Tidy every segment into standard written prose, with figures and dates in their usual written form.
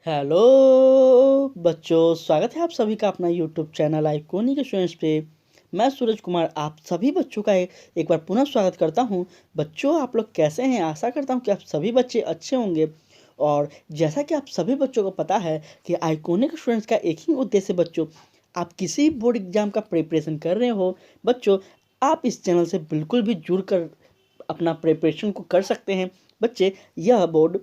Hello बच्चों, स्वागत है आप सभी का अपना यूट्यूब चैनल आइकॉनिक स्टूडेंट्स पे। मैं सूरज कुमार आप सभी बच्चों का एक बार पुनः स्वागत करता हूं। बच्चों, आप लोग कैसे हैं? आशा करता हूं कि आप सभी बच्चे अच्छे होंगे। और जैसा कि आप सभी बच्चों को पता है कि आइकॉनिक स्टूडेंट्स का एक ही उद्देश्य बच्चों, आप किसी बोर्ड एग्जाम का प्रिपरेशन कर रहे हो बच्चों, आप इस चैनल से बिल्कुल भी जुड़ कर अपना प्रिपरेशन को कर सकते हैं। बच्चे, यह बोर्ड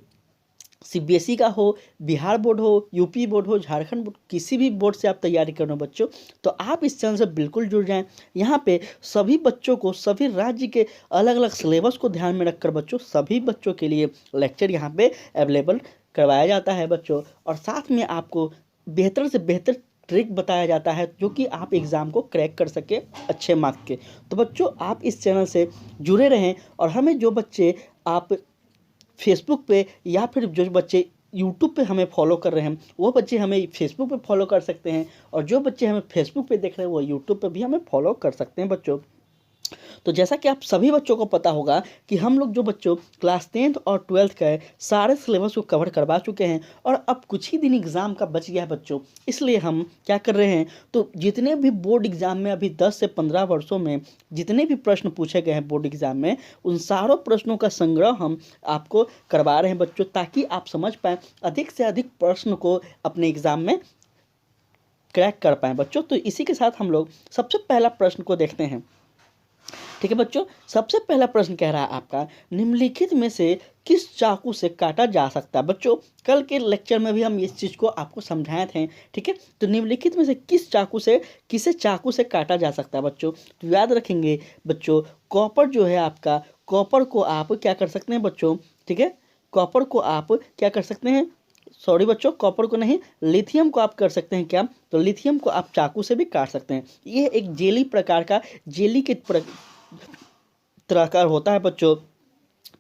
सीबीएसई का हो, बिहार बोर्ड हो, यूपी बोर्ड हो, झारखंड बोर्ड, किसी भी बोर्ड से आप तैयारी कर रहे हो बच्चों, तो आप इस चैनल से बिल्कुल जुड़ जाएं। यहाँ पे सभी बच्चों को सभी राज्य के अलग अलग सिलेबस को ध्यान में रखकर बच्चों सभी बच्चों के लिए लेक्चर यहाँ पे अवेलेबल करवाया जाता है बच्चों। और साथ में आपको बेहतर से बेहतर ट्रिक बताया जाता है जो कि आप एग्ज़ाम को क्रैक कर सके अच्छे मार्क्स के। तो बच्चों, आप इस चैनल से जुड़े रहें। और हमें जो बच्चे आप फेसबुक पे या फिर जो बच्चे यूट्यूब पे हमें फॉलो कर रहे हैं वो बच्चे हमें फेसबुक पे फॉलो कर सकते हैं, और जो बच्चे हमें फेसबुक पे देख रहे हैं वो यूट्यूब पे भी हमें फॉलो कर सकते हैं बच्चों। तो जैसा कि आप सभी बच्चों को पता होगा कि हम लोग जो बच्चों क्लास 10th और 12th का है सारे सिलेबस को कवर करवा चुके हैं, और अब कुछ ही दिन एग्ज़ाम का बच गया है बच्चों। इसलिए हम क्या कर रहे हैं, तो जितने भी बोर्ड एग्ज़ाम में अभी 10 से 15 वर्षों में जितने भी प्रश्न पूछे गए हैं बोर्ड एग्ज़ाम में, उन सारों प्रश्नों का संग्रह हम आपको करवा रहे हैं बच्चों, ताकि आप समझ पाएँ, अधिक से अधिक प्रश्न को अपने एग्ज़ाम में क्रैक कर पाएँ बच्चों। तो इसी के साथ हम लोग सबसे पहला प्रश्न को देखते हैं। ठीक है बच्चों, सबसे पहला प्रश्न कह रहा है आपका, निम्नलिखित में से किस चाकू से काटा जा सकता है? बच्चों, कल के लेक्चर में भी हम इस चीज़ को आपको समझाए थे। ठीक है, तो निम्नलिखित में से किसे चाकू से काटा जा सकता है बच्चों? तो याद रखेंगे बच्चों, कॉपर जो है आपका, कॉपर को आप क्या कर सकते हैं बच्चों? ठीक है, कॉपर को आप क्या कर सकते हैं? सॉरी बच्चों, कॉपर को नहीं, लिथियम को आप कर सकते हैं क्या? तो लिथियम को आप चाकू से भी काट सकते हैं। ये एक जेली प्रकार का, जेली के तरह का होता है बच्चों।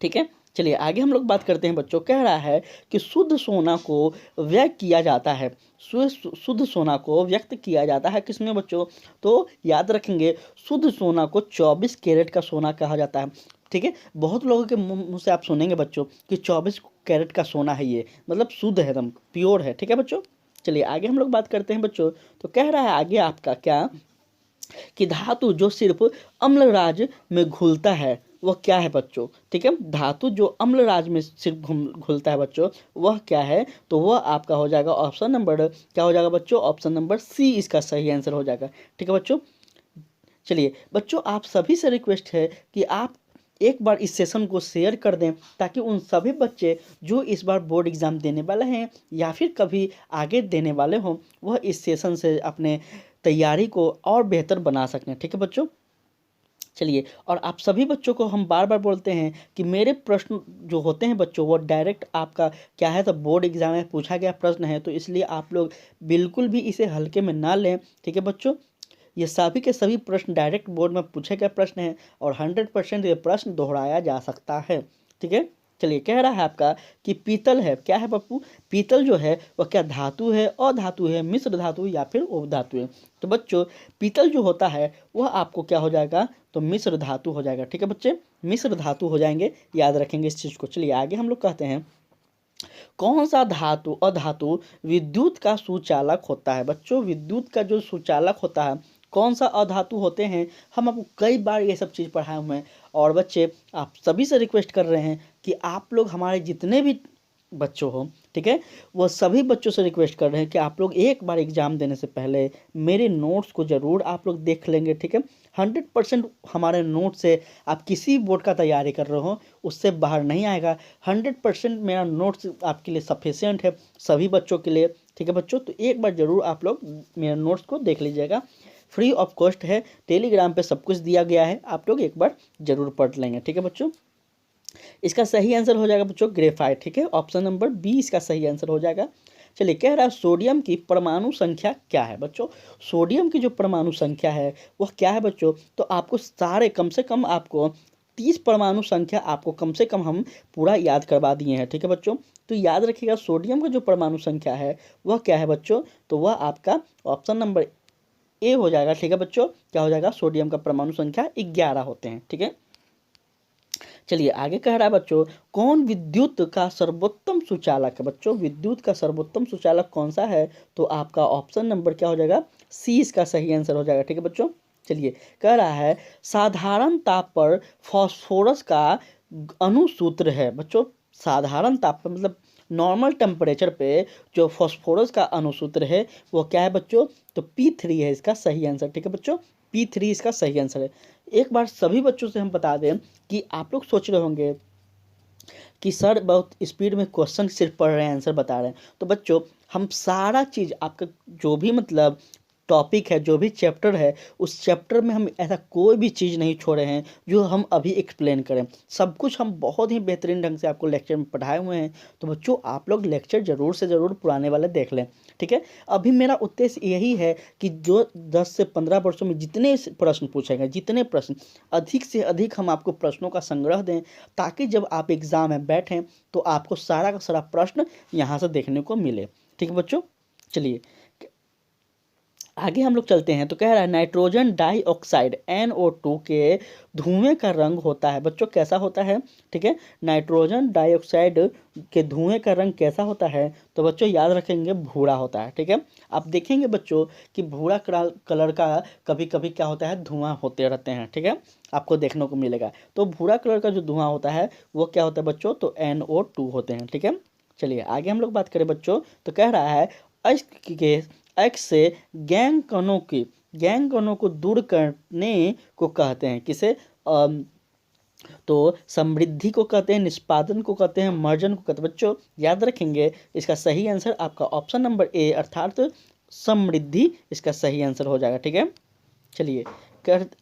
ठीक है, चलिए आगे हम लोग बात करते हैं बच्चों। कह रहा है कि शुद्ध सोना को व्यक्त किया जाता है, शुद्ध सोना को व्यक्त किया जाता है किसमें बच्चों? तो याद रखेंगे, शुद्ध सोना को 24 कैरेट का सोना कहा जाता है। ठीक है, बहुत लोगों के मुंह से आप सुनेंगे बच्चों कि 24 कैरेट का सोना है, ये मतलब शुद्ध है, एकदम प्योर है। ठीक है बच्चों, चलिए आगे हम लोग बात करते हैं बच्चों। तो कह रहा है आगे आपका क्या, कि धातु जो सिर्फ अम्लराज में घुलता है वह क्या है बच्चों? ठीक है, धातु जो अम्लराज में सिर्फ घुलता है बच्चों, वह क्या है? तो वह आपका हो जाएगा ऑप्शन नंबर, क्या हो जाएगा बच्चों? ऑप्शन नंबर सी इसका सही आंसर हो जाएगा। ठीक है बच्चों, चलिए बच्चों, आप सभी से रिक्वेस्ट है कि आप एक बार इस सेशन को शेयर कर दें, ताकि उन सभी बच्चे जो इस बार बोर्ड एग्ज़ाम देने वाले हैं या फिर कभी आगे देने वाले हों, वह इस सेशन से अपने तैयारी को और बेहतर बना सकें। ठीक है बच्चों, चलिए, और आप सभी बच्चों को हम बार बार बोलते हैं कि मेरे प्रश्न जो होते हैं बच्चों वो डायरेक्ट आपका क्या है, तो बोर्ड एग्जाम में पूछा गया प्रश्न है, तो इसलिए आप लोग बिल्कुल भी इसे हल्के में ना लें। ठीक है बच्चों, ये सभी के सभी प्रश्न डायरेक्ट बोर्ड में पूछे गए प्रश्न हैं, और 100% ये प्रश्न दोहराया जा सकता है। ठीक है, चलिए कह रहा है आपका कि पीतल है, क्या है पप्पू? पीतल जो है वह क्या धातु है, अधातु है, मिश्र धातु या फिर उपधातु है? तो बच्चों, पीतल जो होता है वह आपको क्या हो जाएगा? तो मिश्र धातु हो जाएगा। ठीक है बच्चे, मिश्र धातु हो जाएंगे, याद रखेंगे इस चीज़ को। चलिए आगे हम लोग कहते हैं, कौन सा धातु अधातु विद्युत का सुचालक होता है? बच्चों, विद्युत का जो सुचालक होता है, कौन सा अधातु होते हैं? हम आपको कई बार ये सब चीज़ पढ़ाए हुए हैं। और बच्चे, आप सभी से रिक्वेस्ट कर रहे हैं कि आप लोग हमारे जितने भी बच्चों हो, ठीक है, वो सभी बच्चों से रिक्वेस्ट कर रहे हैं कि आप लोग एक बार एग्ज़ाम देने से पहले मेरे नोट्स को ज़रूर आप लोग देख लेंगे। ठीक है, 100% हमारे नोट से आप किसी बोर्ड का तैयारी कर रहे हो उससे बाहर नहीं आएगा। 100% मेरा नोट्स आपके लिए सफिशिएंट है सभी बच्चों के लिए। ठीक है बच्चों, तो एक बार ज़रूर आप लोग मेरे नोट्स को देख लीजिएगा, फ्री ऑफ कॉस्ट है, टेलीग्राम पे सब कुछ दिया गया है, आप लोग एक बार ज़रूर पढ़ लेंगे। ठीक है बच्चों, इसका सही आंसर हो जाएगा बच्चों ग्रेफाइट। ठीक है, ऑप्शन नंबर बी इसका सही आंसर हो जाएगा। चलिए, कह रहा है सोडियम की परमाणु संख्या क्या है? बच्चों, सोडियम की जो परमाणु संख्या है वह क्या है बच्चों? तो आपको सारे कम से कम आपको 30 परमाणु संख्या आपको कम से कम हम पूरा याद करवा दिए हैं। ठीक है बच्चों, तो याद रखिएगा सोडियम का जो परमाणु संख्या है वह क्या है बच्चों? तो वह आपका ऑप्शन नंबर ए हो जाएगा। ठीक है बच्चों, क्या हो जाएगा? सोडियम का परमाणु संख्या 11 होते हैं। ठीक है, चलिए आगे कह रहा है बच्चों, कौन विद्युत का सर्वोत्तम सुचालक है? बच्चों विद्युत का सर्वोत्तम सुचालक कौन सा है? तो आपका ऑप्शन नंबर क्या हो जाएगा? सी इसका सही आंसर हो जाएगा। ठीक है बच्चों। चलिए कह रहा है साधारण ताप पर फास्फोरस का अणुसूत्र है। बच्चों साधारण ताप पर मतलब नॉर्मल टेम्परेचर पे जो फास्फोरस का अणुसूत्र है वो क्या है बच्चों? तो P3 है इसका सही आंसर। ठीक है बच्चों, P3 इसका सही आंसर है। एक बार सभी बच्चों से हम बता दें कि आप लोग सोच रहे होंगे कि सर बहुत स्पीड में क्वेश्चन सिर्फ पढ़ रहे हैं, आंसर बता रहे हैं। तो बच्चों हम सारा चीज़ आपका जो भी मतलब टॉपिक है, जो भी चैप्टर है, उस चैप्टर में हम ऐसा कोई भी चीज़ नहीं छोड़े हैं जो हम अभी एक्सप्लेन करें। सब कुछ हम बहुत ही बेहतरीन ढंग से आपको लेक्चर में पढ़ाए हुए हैं। तो बच्चों आप लोग लेक्चर ज़रूर से ज़रूर पुराने वाले देख लें। ठीक है, अभी मेरा उद्देश्य यही है कि जो 10 से 15 वर्षों में जितने प्रश्न पूछेंगे, जितने प्रश्न अधिक से अधिक हम आपको प्रश्नों का संग्रह दें, ताकि जब आप एग्ज़ाम में बैठें तो आपको सारा का सारा प्रश्न यहाँ से देखने को मिले। ठीक है बच्चों। चलिए आगे हम लोग चलते हैं। तो कह रहा है नाइट्रोजन डाइऑक्साइड NO2 के धुएं का रंग होता है। बच्चों कैसा होता है? ठीक है, नाइट्रोजन डाइऑक्साइड के धुएं का रंग कैसा होता है? तो बच्चों याद रखेंगे भूरा होता है। ठीक है, आप देखेंगे बच्चों कि भूरा कलर का कभी कभी क्या होता है, धुआं होते रहते हैं। ठीक है, आपको देखने को मिलेगा। तो भूरा कलर का जो धुआं होता है वो क्या होता है बच्चों? तो NO2 होते हैं। ठीक है, चलिए आगे हम लोग बात करें बच्चों। तो कह रहा है अश्क के एक्स से गैंग कणों को दूर करने को कहते हैं। किसे? तो समृद्धि को कहते हैं, निष्पादन को कहते हैं, मर्जन को कहते हैं। बच्चों याद रखेंगे इसका सही आंसर आपका ऑप्शन नंबर ए अर्थात समृद्धि इसका सही आंसर हो जाएगा। ठीक है, चलिए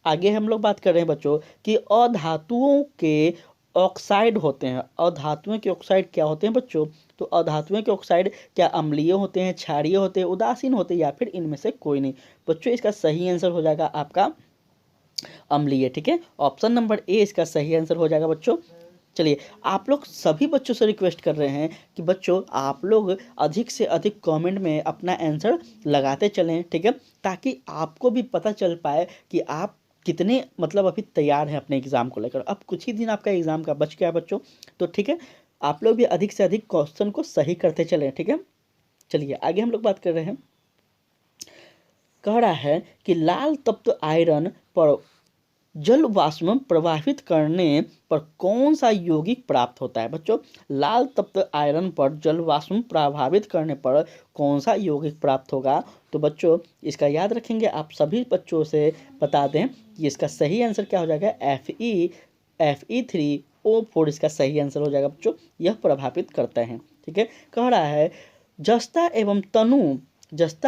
आगे हम लोग बात कर रहे हैं बच्चों कि अधातुओं के ऑक्साइड होते हैं। अधातुओं के ऑक्साइड क्या होते हैं बच्चों? तो अधातुओं के ऑक्साइड क्या अम्लीय होते हैं, क्षारीय होते हैं, उदासीन होते हैं, या फिर इनमें से कोई नहीं? बच्चों इसका सही आंसर हो जाएगा आपका अम्लीय। ठीक है, ऑप्शन नंबर ए इसका सही आंसर हो जाएगा बच्चों। चलिए आप लोग सभी बच्चों से रिक्वेस्ट कर रहे हैं कि बच्चों आप लोग अधिक से अधिक कमेंट में अपना आंसर लगाते चलें। ठीक है, ताकि आपको भी पता चल पाए कि आप कितने मतलब अभी तैयार हैं अपने एग्ज़ाम को लेकर। अब कुछ ही दिन आपका एग्ज़ाम का बच गया बच्चों। तो ठीक है, आप लोग भी अधिक से अधिक क्वेश्चन को सही करते चलें। ठीक है, चलिए आगे हम लोग बात कर रहे हैं। कह रहा है कि लाल तप्त आयरन पर जल वाष्प प्रभावित करने पर कौन सा यौगिक प्राप्त होता है? बच्चों लाल तप्त आयरन पर जल वाष्प प्रभावित करने पर कौन सा यौगिक प्राप्त होगा? तो बच्चों इसका याद रखेंगे, आप सभी बच्चों से बता दें कि इसका सही आंसर क्या हो जाएगा? Fe3O4 इसका सही आंसर हो जाएगा बच्चों। यह प्रभावित करता है। ठीक है, कह रहा है जस्ता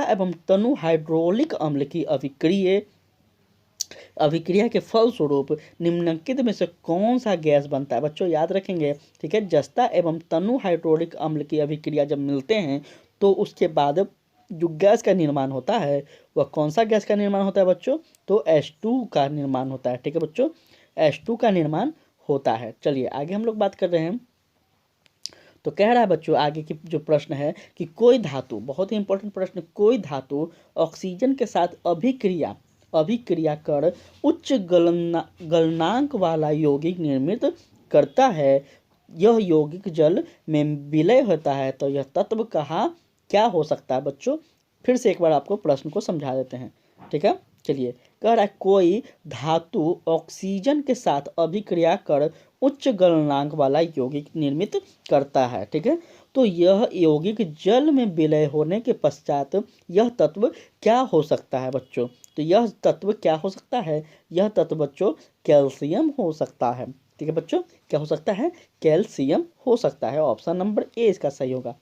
एवं तनु हाइड्रोलिक अम्ल की अभिक्रिया के फलस्वरूप निम्नलिखित में से कौन सा गैस बनता है? बच्चों याद रखेंगे। ठीक है, जस्ता एवं तनु हाइड्रोलिक अम्ल की अभिक्रिया जब मिलते हैं तो उसके बाद जो गैस का निर्माण होता है वह कौन सा गैस का निर्माण होता है बच्चों? तो H2 का निर्माण होता है। ठीक है बच्चों, H2 का निर्माण होता है। चलिए आगे हम लोग बात कर रहे हैं। तो कह रहा है बच्चों आगे की जो प्रश्न है कि कोई धातु, बहुत ही इंपॉर्टेंट प्रश्न, कोई धातु ऑक्सीजन के साथ अभिक्रिया कर उच्च गलनांक वाला यौगिक निर्मित करता है। यह यौगिक जल में विलय होता है। तो यह तत्व क्या हो सकता है बच्चों? फिर से एक बार आपको प्रश्न को समझा देते हैं। ठीक है, चलिए कह रहा है कोई धातु ऑक्सीजन के साथ अभिक्रिया कर उच्च गलनांक वाला यौगिक निर्मित करता है। ठीक है, तो यह यौगिक जल में विलय होने के पश्चात यह तत्व क्या हो सकता है बच्चों? तो यह तत्व क्या हो सकता है? यह तत्व बच्चों कैल्शियम हो सकता है। ठीक है बच्चों, क्या हो सकता है? कैल्शियम हो सकता है। ऑप्शन नंबर ए इसका सही होगा।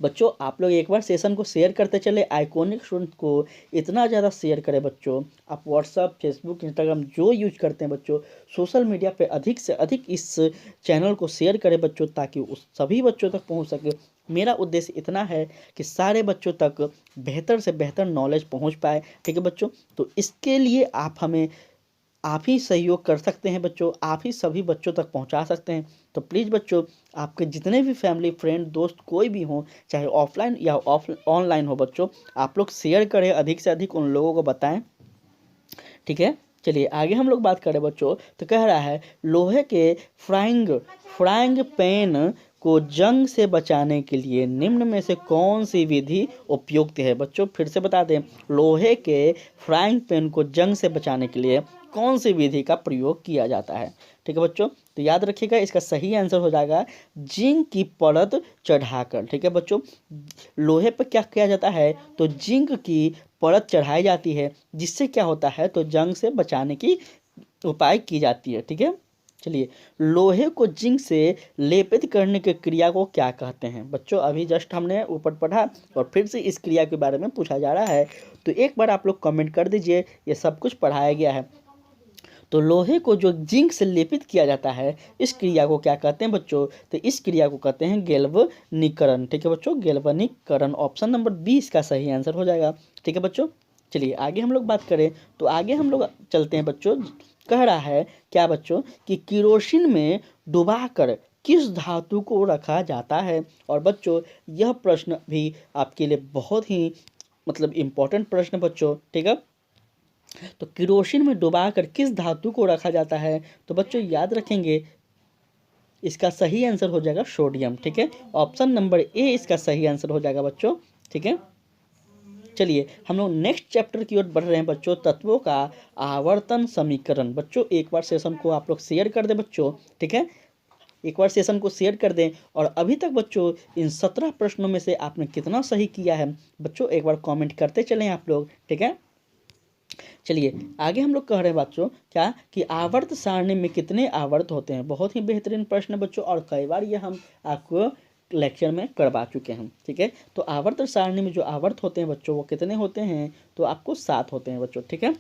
बच्चों आप लोग एक बार सेशन को शेयर करते चले, आइकॉनिक स्टूडेंट को इतना ज़्यादा शेयर करें बच्चों। आप व्हाट्सअप, फेसबुक, इंस्टाग्राम जो यूज करते हैं बच्चों, सोशल मीडिया पे अधिक से अधिक इस चैनल को शेयर करें बच्चों, ताकि उस सभी बच्चों तक पहुंच सके। मेरा उद्देश्य इतना है कि सारे बच्चों तक बेहतर से बेहतर नॉलेज पहुंच पाए। ठीक है बच्चों, तो इसके लिए आप ही सहयोग कर सकते हैं बच्चों, आप ही सभी बच्चों तक पहुंचा सकते हैं। तो प्लीज़ बच्चों आपके जितने भी फैमिली, फ्रेंड, दोस्त कोई भी हो, चाहे ऑफलाइन या ऑनलाइन हो बच्चों, आप लोग शेयर करें, अधिक से अधिक उन लोगों को बताएं। ठीक है, चलिए आगे हम लोग बात करें बच्चों, तो कह रहा है लोहे के फ्राइंग फ्राइंग पैन को जंग से बचाने के लिए निम्न में से कौन सी विधि उपयुक्त है। बच्चों फिर से बता दें, लोहे के फ्राइंग पैन को जंग से बचाने के लिए कौन सी विधि का प्रयोग किया जाता है। ठीक है बच्चों, तो याद रखिएगा इसका सही आंसर हो जाएगा जिंक की परत चढ़ाकर। ठीक है बच्चों, लोहे पर क्या किया जाता है, तो जिंक की परत चढ़ाई जाती है, जिससे क्या होता है, तो जंग से बचाने की उपाय की जाती है। ठीक है, चलिए लोहे को जिंक से लेपित करने की क्रिया को क्या कहते हैं। बच्चों अभी जस्ट हमने ऊपर पढ़ा और फिर से इस क्रिया के बारे में पूछा जा रहा है, तो एक बार आप लोग कमेंट कर दीजिए, ये सब कुछ पढ़ाया गया है। तो लोहे को जो जिंक से लेपित किया जाता है, इस क्रिया को क्या कहते हैं बच्चों, तो इस क्रिया को कहते हैं गैल्वनीकरण। ठीक है बच्चों, गैल्वनीकरण, ऑप्शन नंबर 20 का सही आंसर हो जाएगा। ठीक है बच्चों, चलिए आगे हम लोग बात करें, तो आगे हम लोग चलते हैं बच्चों। कह रहा है क्या बच्चों कि किरोसिन में डुबाकर किस धातु को रखा जाता है। और बच्चों यह प्रश्न भी आपके लिए बहुत ही मतलब इम्पोर्टेंट प्रश्न बच्चों। ठीक है, तो किरोसिन में डुबाकर किस धातु को रखा जाता है, तो बच्चों याद रखेंगे इसका सही आंसर हो जाएगा सोडियम। ठीक है, ऑप्शन नंबर ए इसका सही आंसर हो जाएगा बच्चों। ठीक है, चलिए हम लोग नेक्स्ट चैप्टर की ओर बढ़ रहे हैं बच्चों, तत्वों का आवर्तन समीकरण। बच्चों एक बार सेशन को आप लोग शेयर कर दें बच्चों। ठीक है, एक बार सेशन को शेयर कर दें। और अभी तक बच्चों इन 17 प्रश्नों में से आपने कितना सही किया है बच्चों, एक बार कमेंट करते चलें आप लोग। ठीक है, चलिए आगे हम लोग कह रहे हैं बच्चों क्या कि आवर्त सारणी में कितने आवर्त होते हैं। बहुत ही बेहतरीन प्रश्न बच्चों, और कई बार ये हम आपको लेक्चर में करवा चुके हैं। ठीक है, तो आवर्त सारणी में जो आवर्त होते हैं बच्चों वो कितने होते हैं, तो आपको 7 होते हैं बच्चों। ठीक है,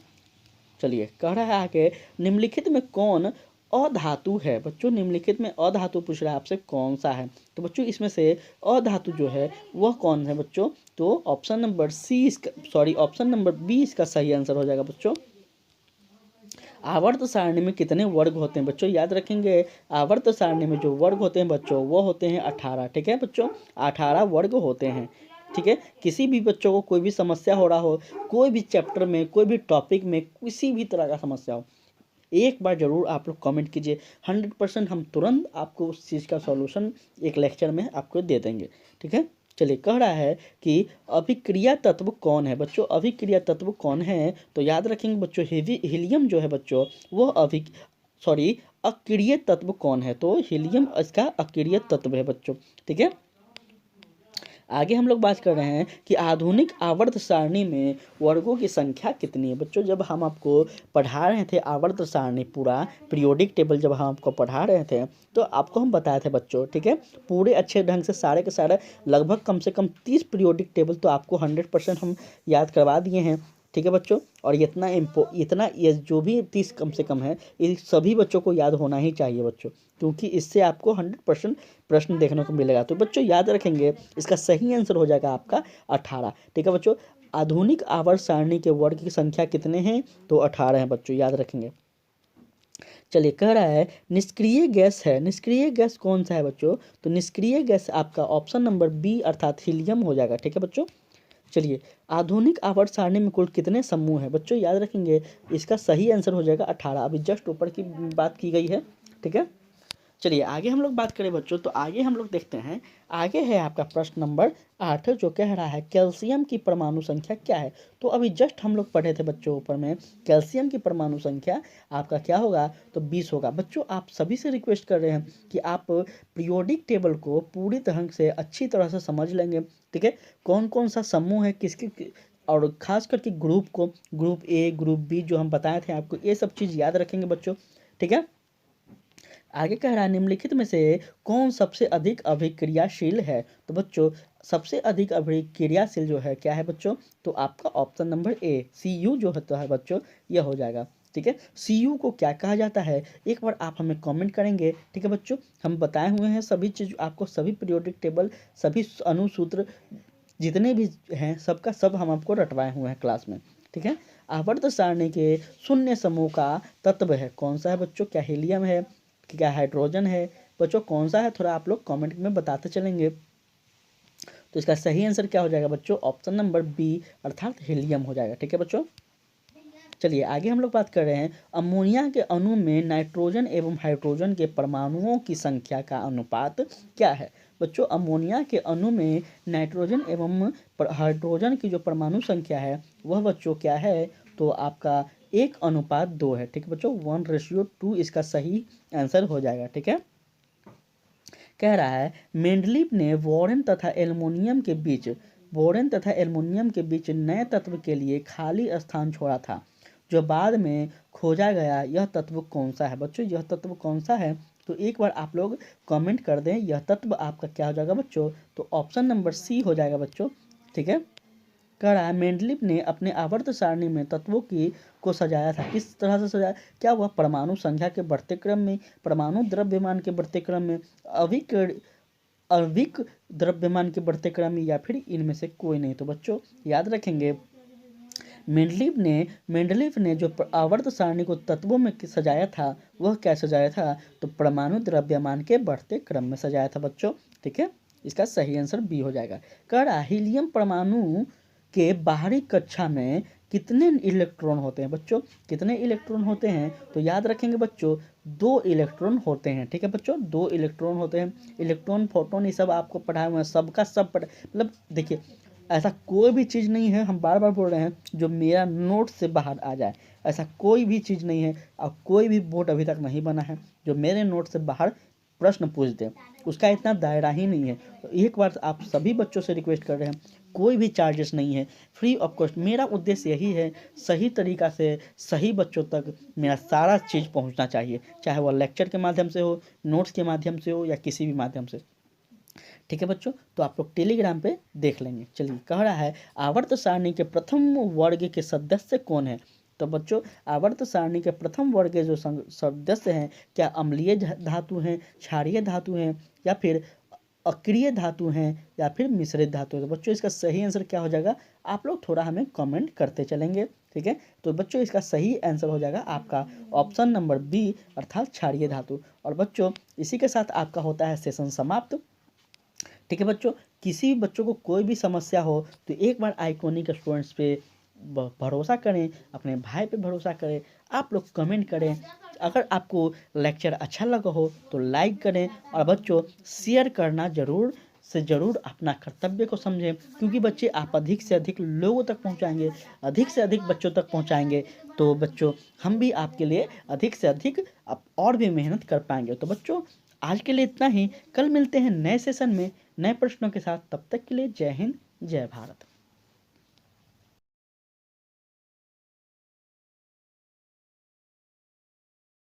चलिए कह रहा है आगे निम्नलिखित में कौन अधातु है। बच्चों निम्नलिखित में अधातु पूछ रहा है आपसे कौन सा है, तो बच्चों इसमें से अधातु जो है वह कौन है बच्चों, तो ऑप्शन नंबर सी इसका ऑप्शन नंबर बी इसका सही आंसर हो जाएगा बच्चों। आवर्त सारणी में कितने वर्ग होते हैं बच्चों, याद रखेंगे आवर्त सारणी में जो वर्ग होते हैं बच्चों वो होते हैं 18। ठीक है बच्चों, 18 वर्ग होते हैं। ठीक है, किसी भी बच्चों को कोई भी समस्या हो रहा हो, कोई भी चैप्टर में, कोई भी टॉपिक में, किसी भी तरह का समस्या हो, एक बार जरूर आप लोग कमेंट कीजिए। 100% हम तुरंत आपको उस चीज़ का सॉल्यूशन एक लेक्चर में आपको दे देंगे। ठीक है, चलिए कह रहा है कि अभिक्रिया तत्व कौन है बच्चों, अभिक्रिया तत्व कौन है, तो याद रखेंगे बच्चों हीलियम जो है बच्चों वो अक्रिय तत्व कौन है, तो हीलियम इसका अक्रिय तत्व है बच्चों। ठीक है, आगे हम लोग बात कर रहे हैं कि आधुनिक आवर्त सारणी में वर्गों की संख्या कितनी है। बच्चों जब हम आपको पढ़ा रहे थे आवर्त सारणी, पूरा पीरियोडिक टेबल जब हम आपको पढ़ा रहे थे, तो आपको हम बताए थे बच्चों। ठीक है, पूरे अच्छे ढंग से सारे के सारे लगभग कम से कम 30 पीरियोडिक टेबल तो आपको 100% हम याद करवा दिए हैं। ठीक है बच्चों, और इतना ये जो भी 30 कम से कम है, ये सभी बच्चों को याद होना ही चाहिए बच्चों, क्योंकि इससे आपको 100% प्रश्न देखने को मिलेगा। तो बच्चों याद रखेंगे इसका सही आंसर हो जाएगा आपका 18। ठीक है बच्चों, आधुनिक आवर्त सारणी के वर्ग की संख्या कितने हैं, तो 18 हैं बच्चों, याद रखेंगे। चलिए कह रहा है निष्क्रिय गैस है, निष्क्रिय गैस कौन सा है बच्चों, तो निष्क्रिय गैस आपका ऑप्शन नंबर बी अर्थात हीलियम हो जाएगा। ठीक है बच्चों, चलिए आधुनिक आवर्त सारणी में कुल कितने समूह हैं बच्चों, याद रखेंगे इसका सही आंसर हो जाएगा 18। अभी जस्ट ऊपर की बात की गई है। ठीक है, चलिए आगे हम लोग बात करें बच्चों, तो आगे हम लोग देखते हैं, आगे है आपका प्रश्न नंबर 8 जो कह रहा है कैल्शियम की परमाणु संख्या क्या है। तो अभी जस्ट हम लोग पढ़े थे बच्चों ऊपर में, कैल्शियम की परमाणु संख्या आपका क्या होगा, तो 20 होगा। बच्चों आप सभी से रिक्वेस्ट कर रहे हैं कि आप पीरियोडिक टेबल को पूरी तरह से अच्छी तरह से समझ लेंगे। ठीक है, कौन कौन सा समूह है किसके, और खास करके ग्रुप को, ग्रुप ए ग्रुप बी जो हम बताए थे आपको, ये सब चीज़ याद रखेंगे बच्चों। ठीक है, आगे कह रहा है निम्नलिखित में से कौन सबसे अधिक अभिक्रियाशील है, तो बच्चों सबसे अधिक अभिक्रियाशील जो है क्या है बच्चों, तो आपका ऑप्शन नंबर ए Cu जो होता है बच्चों, यह हो जाएगा। ठीक है, Cu को क्या कहा जाता है, एक बार आप हमें कमेंट करेंगे। ठीक है बच्चों, हम बताए हुए हैं सभी चीज़ आपको, सभी पीरियोडिक टेबल, सभी अनुसूत्र जितने भी हैं सबका सब हम आपको रटवाए हुए हैं क्लास में। ठीक है, आवर्त सारणी के शून्य समूह का तत्व है कौन सा है बच्चों, क्या हीलियम है, क्या हाइड्रोजन है बच्चों, कौन सा है, थोड़ा आप लोग कमेंट में बताते चलेंगे। तो इसका सही आंसर क्या हो जाएगा बच्चों, ऑप्शन नंबर बी अर्थात हीलियम हो जाएगा। ठीक है बच्चों, चलिए आगे हम लोग बात कर रहे हैं, अमोनिया के अणु में नाइट्रोजन एवं हाइड्रोजन के परमाणुओं की संख्या का अनुपात क्या है। बच्चों अमोनिया के अणु में नाइट्रोजन एवं हाइड्रोजन की जो परमाणु संख्या है वह बच्चों क्या है, तो आपका 1:2 है। ठीक है बच्चों, 1:2 इसका सही आंसर हो जाएगा। ठीक है, कह रहा है मेंडलीव ने बोरेन तथा एल्युमिनियम के बीच नए तत्व के लिए खाली स्थान छोड़ा था, जो बाद में खोजा गया। यह तत्व कौन सा है। बच्चों यह तत्व कौन सा है, तो एक बार आप लोग कमेंट कर दें। यह तत्व आपका क्या हो जाएगा बच्चों, तो ऑप्शन नंबर सी हो जाएगा बच्चों। ठीक है, कह रहा है मेंडलीव ने अपने आवर्त सारणी में तत्वों की को सजाया था। किस तरह से सजाया, क्या वह परमाणु संख्या के बढ़ते क्रम में, परमाणु द्रव्यमान के बढ़ते क्रम में, अविक द्रव्यमान के बढ़ते क्रम में, या फिर इनमें से कोई नहीं। तो बच्चों याद रखेंगे, मेंडलीव ने जो आवर्त सारणी को तत्वों में सजाया था वह क्या सजाया था, तो परमाणु द्रव्यमान के बढ़ते क्रम में सजाया था बच्चों। ठीक है, इसका सही आंसर बी हो जाएगा। कह रहा हीलियम परमाणु के बाहरी कक्षा में कितने इलेक्ट्रॉन होते हैं। बच्चों कितने इलेक्ट्रॉन होते हैं, तो याद रखेंगे बच्चों 2 इलेक्ट्रॉन होते हैं। ठीक है बच्चों, 2 इलेक्ट्रॉन होते हैं। इलेक्ट्रॉन प्रोटॉन ये सब आपको पढ़ाए हुए हैं, सबका सब मतलब देखिए ऐसा कोई भी चीज़ नहीं है, हम बार बार बोल रहे हैं, जो मेरा नोट से बाहर आ जाए। ऐसा कोई भी चीज़ नहीं है और कोई भी बोर्ड अभी तक नहीं बना है जो मेरे नोट से बाहर प्रश्न पूछ दे, उसका इतना दायरा ही नहीं है। तो एक बार आप सभी बच्चों से रिक्वेस्ट कर रहे हैं, कोई भी चार्जेस नहीं है, फ्री ऑफ कॉस्ट। मेरा उद्देश्य यही है, सही तरीक़ा से सही बच्चों तक मेरा सारा चीज़ पहुंचना चाहिए, चाहे वह लेक्चर के माध्यम से हो, नोट्स के माध्यम से हो, या किसी भी माध्यम से। ठीक है बच्चों, तो आप लोग टेलीग्राम पे देख लेंगे। चलिए, कह रहा है आवर्त सारणी के प्रथम वर्ग के सदस्य कौन है। तो बच्चों आवर्त सारणी के प्रथम वर्ग के जो सदस्य हैं, क्या अम्लीय धातु हैं, क्षारीय धातु हैं, या फिर अक्रिय धातु हैं, या फिर मिश्रित धातु है। तो बच्चों इसका सही आंसर क्या हो जाएगा, आप लोग थोड़ा हमें कमेंट करते चलेंगे। ठीक है, तो बच्चों इसका सही आंसर हो जाएगा आपका ऑप्शन नंबर बी, अर्थात क्षारीय धातु। और बच्चों इसी के साथ आपका होता है सेशन समाप्त। ठीक है बच्चों, किसी भी बच्चों को कोई भी समस्या हो तो एक बार आइकॉनिक स्टूडेंट्स पे भरोसा करें, अपने भाई पे भरोसा करें। आप लोग कमेंट करें, अगर आपको लेक्चर अच्छा लगा हो तो लाइक करें, और बच्चों शेयर करना ज़रूर अपना कर्तव्य को समझें, क्योंकि बच्चे आप अधिक से अधिक लोगों तक पहुंचाएंगे, अधिक से अधिक बच्चों तक पहुंचाएंगे, तो बच्चों हम भी आपके लिए अधिक से अधिक और भी मेहनत कर पाएंगे। तो बच्चों आज के लिए इतना ही, कल मिलते हैं नए सेशन में नए प्रश्नों के साथ। तब तक के लिए जय हिंद, जय भारत।